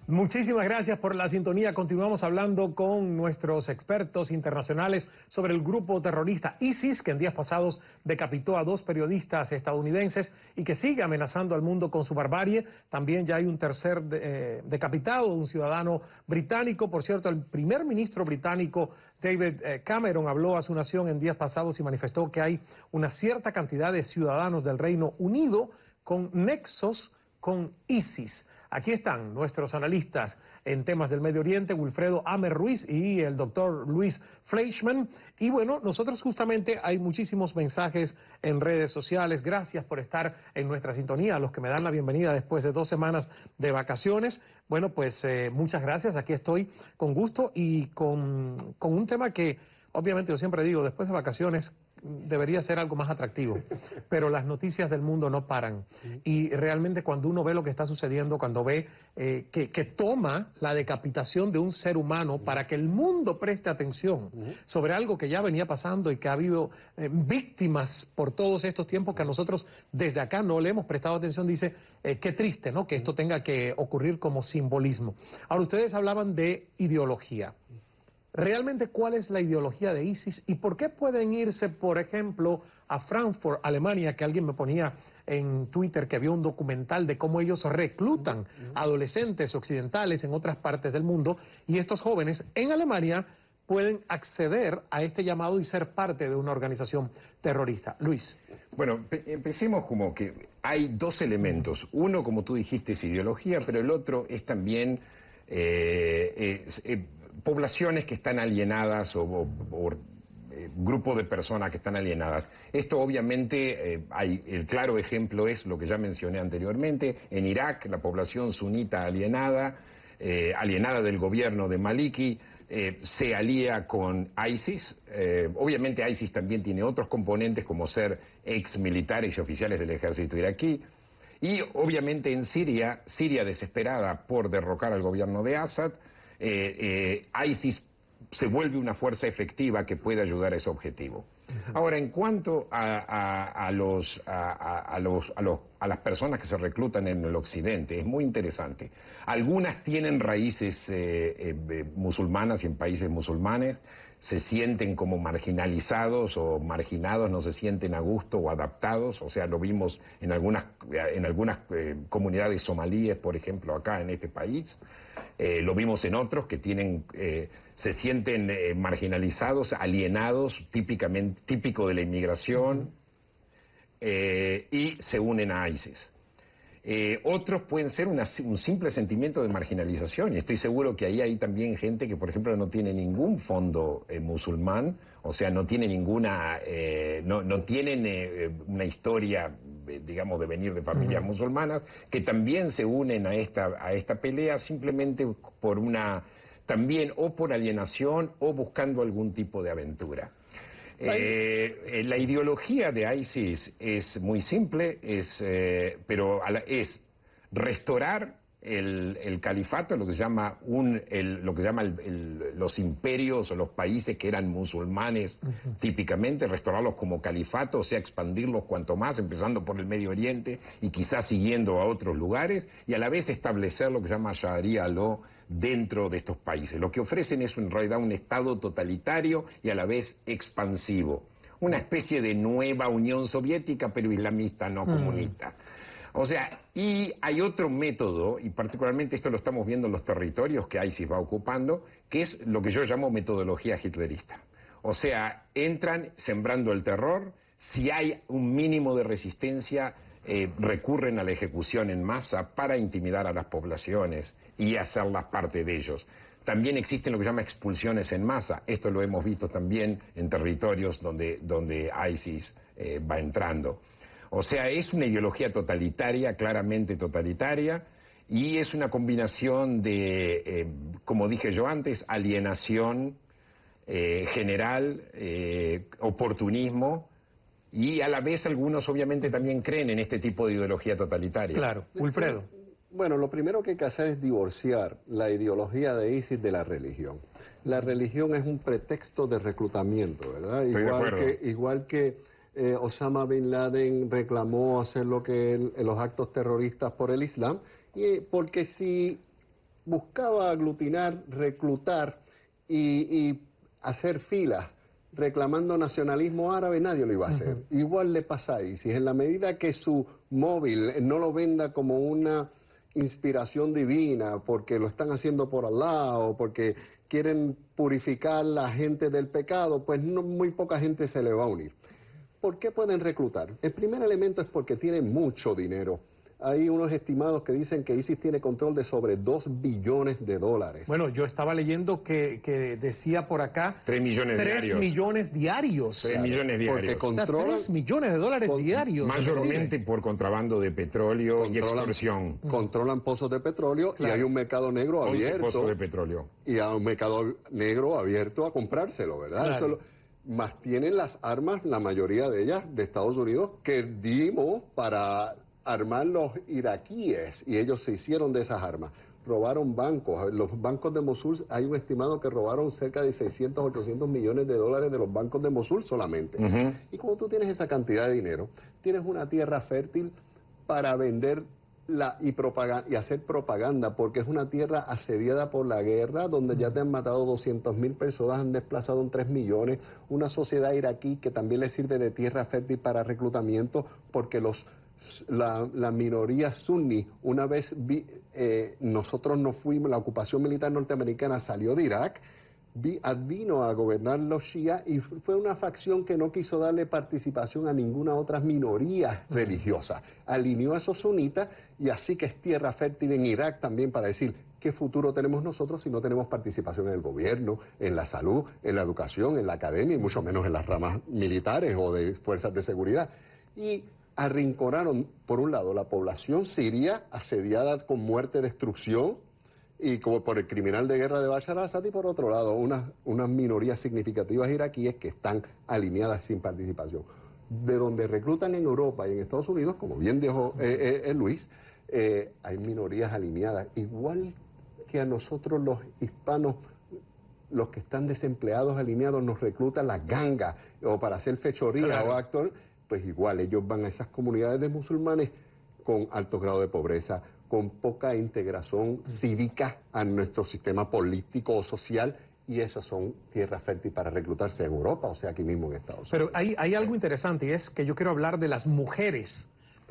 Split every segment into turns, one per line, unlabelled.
Muchísimas gracias por la sintonía. Continuamos hablando con nuestros expertos internacionales sobre el grupo terrorista ISIS, que en días pasados decapitó a 2 periodistas estadounidenses y que sigue amenazando al mundo con su barbarie. También ya hay un tercer decapitado, un ciudadano británico. Por cierto, el primer ministro británico David Cameron habló a su nación en días pasados y manifestó que hay una cierta cantidad de ciudadanos del Reino Unido con nexos con ISIS. Aquí están nuestros analistas en temas del Medio Oriente, Wilfredo Amer Ruiz y el doctor Luis Fleischman. Y bueno, nosotros justamente hay muchísimos mensajes en redes sociales. Gracias por estar en nuestra sintonía, a los que me dan la bienvenida después de 2 semanas de vacaciones. Bueno, pues muchas gracias, aquí estoy con gusto y con un tema que obviamente yo siempre digo, después de vacaciones debería ser algo más atractivo, pero las noticias del mundo no paran. Y realmente cuando uno ve lo que está sucediendo, cuando ve que toma la decapitación de un ser humano para que el mundo preste atención sobre algo que ya venía pasando y que ha habido víctimas por todos estos tiempos que a nosotros desde acá no le hemos prestado atención, dice, qué triste, ¿no?, que esto tenga que ocurrir como simbolismo. Ahora, ustedes hablaban de ideología. Realmente, ¿cuál es la ideología de ISIS y por qué pueden irse, por ejemplo, a Frankfurt, Alemania, que alguien me ponía en Twitter que había un documental de cómo ellos reclutan adolescentes occidentales en otras partes del mundo, y estos jóvenes en Alemania pueden acceder a este llamado y ser parte de una organización terrorista? Luis.
Bueno, empecemos como que hay 2 elementos. Uno, como tú dijiste, es ideología, pero el otro es también poblaciones que están alienadas o grupos de personas que están alienadas. Esto obviamente, el claro ejemplo es lo que ya mencioné anteriormente. En Irak, la población sunita alienada, alienada del gobierno de Maliki, se alía con ISIS. Obviamente ISIS también tiene otros componentes como ser ex militares y oficiales del ejército iraquí. Y obviamente en Siria, desesperada por derrocar al gobierno de Assad, ISIS se vuelve una fuerza efectiva que puede ayudar a ese objetivo. Ahora, en cuanto a las personas que se reclutan en el occidente, es muy interesante. Algunas tienen raíces musulmanas y en países musulmanes, se sienten como marginalizados o marginados, no se sienten a gusto o adaptados. O sea, lo vimos en algunas comunidades somalíes, por ejemplo, acá en este país. Lo vimos en otros que se sienten marginalizados, alienados, típico de la inmigración, y se unen a ISIS. Otros pueden ser un simple sentimiento de marginalización, y estoy seguro que ahí hay también gente que, por ejemplo, no tiene ningún fondo musulmán, o sea, no tiene no tienen una historia, digamos, de venir de familias musulmanas, que también se unen a esta pelea simplemente también o por alienación o buscando algún tipo de aventura. La ideología de ISIS es muy simple, pero es restaurar el califato, lo que se llama los imperios o los países que eran musulmanes típicamente, restaurarlos como califato, o sea, expandirlos cuanto más, empezando por el Medio Oriente y quizás siguiendo a otros lugares, y a la vez establecer lo que se llama Sharia law dentro de estos países. Lo que ofrecen es en realidad un Estado totalitario y a la vez expansivo. Una especie de nueva Unión Soviética, pero islamista, no comunista. O sea, y hay otro método, y particularmente esto lo estamos viendo en los territorios que ISIS va ocupando, que es lo que yo llamo metodología hitlerista. O sea, entran sembrando el terror, si hay un mínimo de resistencia, recurren a la ejecución en masa para intimidar a las poblaciones y hacerlas parte de ellos. También existen lo que se llama expulsiones en masa. Esto lo hemos visto también en territorios donde ISIS va entrando. O sea, es una ideología totalitaria, claramente totalitaria, y es una combinación de, como dije yo antes, alienación general, oportunismo, y a la vez algunos obviamente también creen en este tipo de ideología totalitaria.
Claro, Wilfredo.
Bueno, lo primero que hay que hacer es divorciar la ideología de ISIS de la religión. La religión es un pretexto de reclutamiento, ¿verdad? Igual que Osama Bin Laden reclamó hacer los actos terroristas por el Islam, porque si buscaba aglutinar, reclutar y hacer filas reclamando nacionalismo árabe, nadie lo iba a hacer. Igual le pasa a ISIS. En la medida que su móvil no lo venda como una inspiración divina, porque lo están haciendo por Allah o porque quieren purificar a la gente del pecado, pues muy poca gente se le va a unir. ¿Por qué pueden reclutar? El primer elemento es porque tienen mucho dinero. Hay unos estimados que dicen que ISIS tiene control de sobre 2 billones de dólares.
Bueno, yo estaba leyendo que decía por acá
3 millones
3
diarios.
millones diarios.
3 millones diarios.
Porque controlan,
3 millones de dólares diarios.
Mayormente por contrabando de petróleo y extorsión.
Controlan pozos de petróleo,
claro,
y hay un mercado negro abierto.
Pozos de petróleo.
Y hay un mercado negro abierto a comprárselo, ¿verdad?
Claro.
Más tienen las armas, la mayoría de ellas, de Estados Unidos, que dimos para armar los iraquíes, y ellos se hicieron de esas armas. Robaron bancos. Los bancos de Mosul, hay un estimado que robaron cerca de 600, 800 millones de dólares de los bancos de Mosul solamente. Y como tú tienes esa cantidad de dinero, tienes una tierra fértil para vender y hacer propaganda, porque es una tierra asediada por la guerra, donde ya te han matado 200.000 personas, han desplazado en 3 millones, una sociedad iraquí que también le sirve de tierra fértil para reclutamiento, porque la minoría suní, una vez nosotros nos fuimos, la ocupación militar norteamericana salió de Irak, vino a gobernar los shia, y fue una facción que no quiso darle participación a ninguna otra minoría religiosa. Alineó a esos sunitas, y así que es tierra fértil en Irak también para decir qué futuro tenemos nosotros si no tenemos participación en el gobierno, en la salud, en la educación, en la academia, y mucho menos en las ramas militares o de fuerzas de seguridad. Y arrinconaron, por un lado, la población siria asediada con muerte, destrucción, y como por el criminal de guerra de Bashar al-Assad, y por otro lado unas minorías significativas iraquíes que están alineadas sin participación. De donde reclutan en Europa y en Estados Unidos, como bien dijo Luis, hay minorías alineadas, igual que a nosotros los hispanos, los que están desempleados alineados nos reclutan las gangas o para hacer fechoría, claro, o actor, pues igual ellos van a esas comunidades de musulmanes con alto grado de pobreza, con poca integración cívica a nuestro sistema político o social, y esas son tierras fértiles para reclutarse en Europa, o sea, aquí mismo en Estados Unidos.
Pero hay algo interesante, y es que yo quiero hablar de las mujeres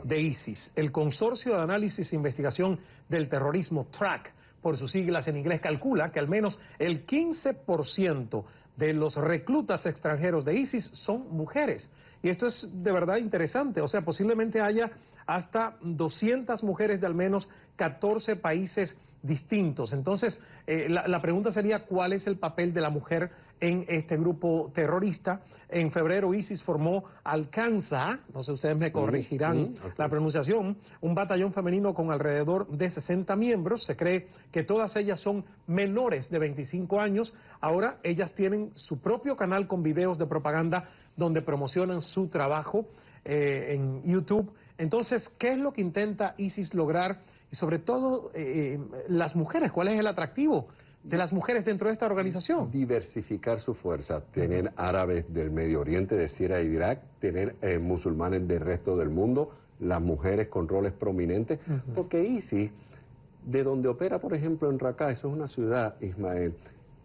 de ISIS. El Consorcio de Análisis e Investigación del Terrorismo, TRAC, por sus siglas en inglés, calcula que al menos el 15% de los reclutas extranjeros de ISIS son mujeres. Y esto es de verdad interesante, o sea, posiblemente haya hasta 200 mujeres de al menos 14 países distintos. Entonces, la pregunta sería, ¿cuál es el papel de la mujer en este grupo terrorista? En febrero ISIS formó Al-Qanza, no sé, ustedes me corregirán la pronunciación, un batallón femenino con alrededor de 60 miembros. Se cree que todas ellas son menores de 25 años. Ahora ellas tienen su propio canal con videos de propaganda donde promocionan su trabajo en YouTube. Entonces, ¿qué es lo que intenta ISIS lograr? Y sobre todo, las mujeres, ¿cuál es el atractivo de las mujeres dentro de esta organización?
Diversificar su fuerza, tener árabes del Medio Oriente, de Siria y de Irak, tener musulmanes del resto del mundo, las mujeres con roles prominentes, porque ISIS, de donde opera, por ejemplo, en Raqqa, eso es una ciudad, Ismael,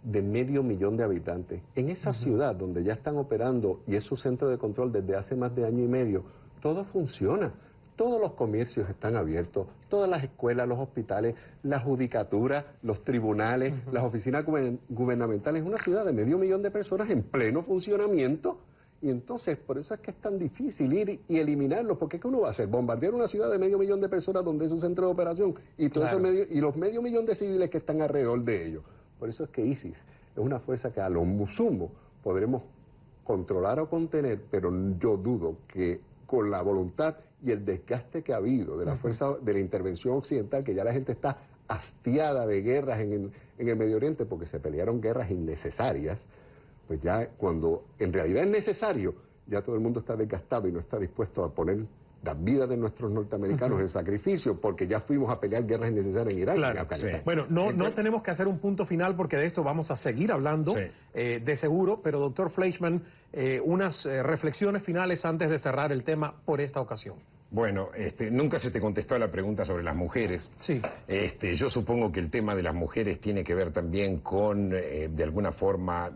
de 500.000 de habitantes. En esa ciudad donde ya están operando, y es su centro de control desde hace más de año y medio, todo funciona. Todos los comercios están abiertos, todas las escuelas, los hospitales, la judicatura, los tribunales, las oficinas gubernamentales. Es una ciudad de 500.000 de personas en pleno funcionamiento. Y entonces, por eso es que es tan difícil ir y eliminarlos, porque ¿qué uno va a hacer? Bombardear una ciudad de 500.000 de personas donde es un centro de operación, y todo eso y los 500.000 de civiles que están alrededor de ellos. Por eso es que ISIS es una fuerza que a lo sumo podremos controlar o contener, pero yo dudo que con la voluntad y el desgaste que ha habido de la fuerza de la intervención occidental, que ya la gente está hastiada de guerras en el Medio Oriente porque se pelearon guerras innecesarias, pues ya cuando en realidad es necesario, ya todo el mundo está desgastado y no está dispuesto a poner las vidas de nuestros norteamericanos en sacrificio, porque ya fuimos a pelear guerras innecesarias en Irak y en Afganistán.
Bueno, no tenemos que hacer un punto final porque de esto vamos a seguir hablando, de seguro, pero doctor Fleischman, unas reflexiones finales antes de cerrar el tema por esta ocasión.
Bueno, nunca se te contestó la pregunta sobre las mujeres.
Sí.
Yo supongo que el tema de las mujeres tiene que ver también con, de alguna forma,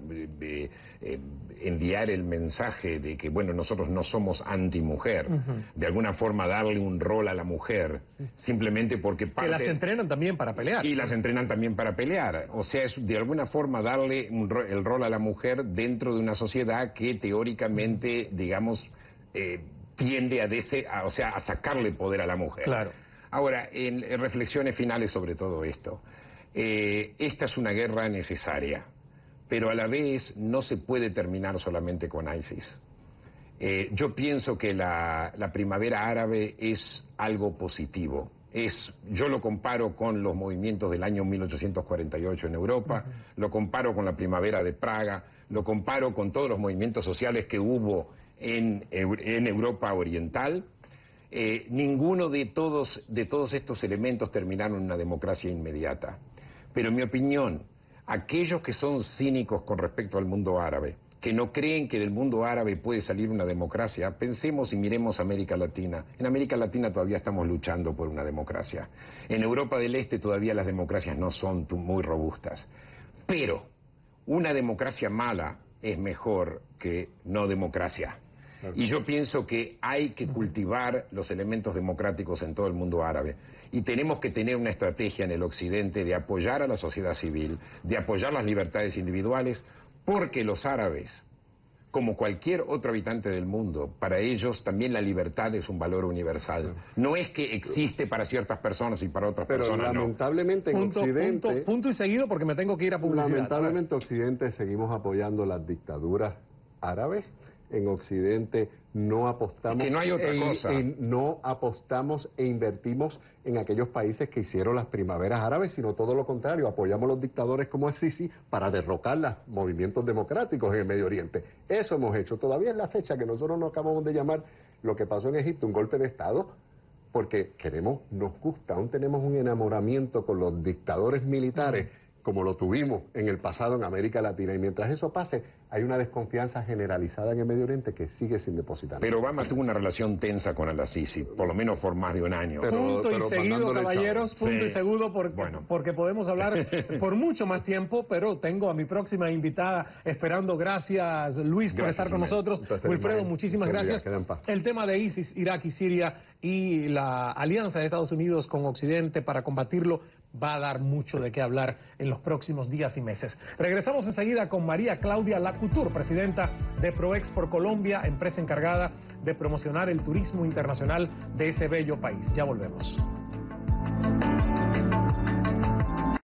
enviar el mensaje de que, bueno, nosotros no somos antimujer. De alguna forma darle un rol a la mujer, simplemente porque
que las entrenan también para pelear.
Y las entrenan también para pelear. O sea, es de alguna forma darle el rol a la mujer dentro de una sociedad que teóricamente, digamos, tiende a sacarle poder a la mujer.
Claro.
Ahora, en reflexiones finales sobre todo esto, esta es una guerra necesaria, pero a la vez no se puede terminar solamente con ISIS. Yo pienso que la primavera árabe es algo positivo. Yo lo comparo con los movimientos del año 1848 en Europa, lo comparo con la primavera de Praga, lo comparo con todos los movimientos sociales que hubo en Europa Oriental. Ninguno de todos estos elementos terminaron en una democracia inmediata. Pero en mi opinión, aquellos que son cínicos con respecto al mundo árabe, que no creen que del mundo árabe puede salir una democracia, pensemos y miremos América Latina. En América Latina todavía estamos luchando por una democracia. En Europa del Este todavía las democracias no son muy robustas. Pero una democracia mala es mejor que no democracia. Y yo pienso que hay que cultivar los elementos democráticos en todo el mundo árabe. Y tenemos que tener una estrategia en el Occidente de apoyar a la sociedad civil, de apoyar las libertades individuales, porque los árabes, como cualquier otro habitante del mundo, para ellos también la libertad es un valor universal. No es que existe para ciertas personas y para otras personas no.
Pero lamentablemente en Occidente...
Punto y seguido, porque me tengo que ir a publicidad.
Lamentablemente en Occidente seguimos apoyando las dictaduras árabes. En Occidente no apostamos,
que no hay otra cosa.
No apostamos e invertimos en aquellos países que hicieron las primaveras árabes, sino todo lo contrario, apoyamos a los dictadores como el-Sisi para derrocar los movimientos democráticos en el Medio Oriente. Eso hemos hecho. Todavía es la fecha que nosotros no acabamos de llamar lo que pasó en Egipto, un golpe de Estado, porque nos gusta, aún tenemos un enamoramiento con los dictadores militares, como lo tuvimos en el pasado en América Latina, y mientras eso pase, hay una desconfianza generalizada en el Medio Oriente que sigue sin depositar.
Pero Obama tuvo una relación tensa con al-Sisi, por lo menos por más de un año.
Punto y seguido, caballeros, punto y seguido, porque podemos hablar por mucho más tiempo, pero tengo a mi próxima invitada esperando. Gracias, Luis, por estar con nosotros. Wilfredo, muchísimas gracias. El tema de ISIS, Irak y Siria y la alianza de Estados Unidos con Occidente para combatirlo va a dar mucho de qué hablar en los próximos días y meses. Regresamos enseguida con María Claudia Lacouture, presidenta de ProExport Colombia, empresa encargada de promocionar el turismo internacional de ese bello país. Ya volvemos.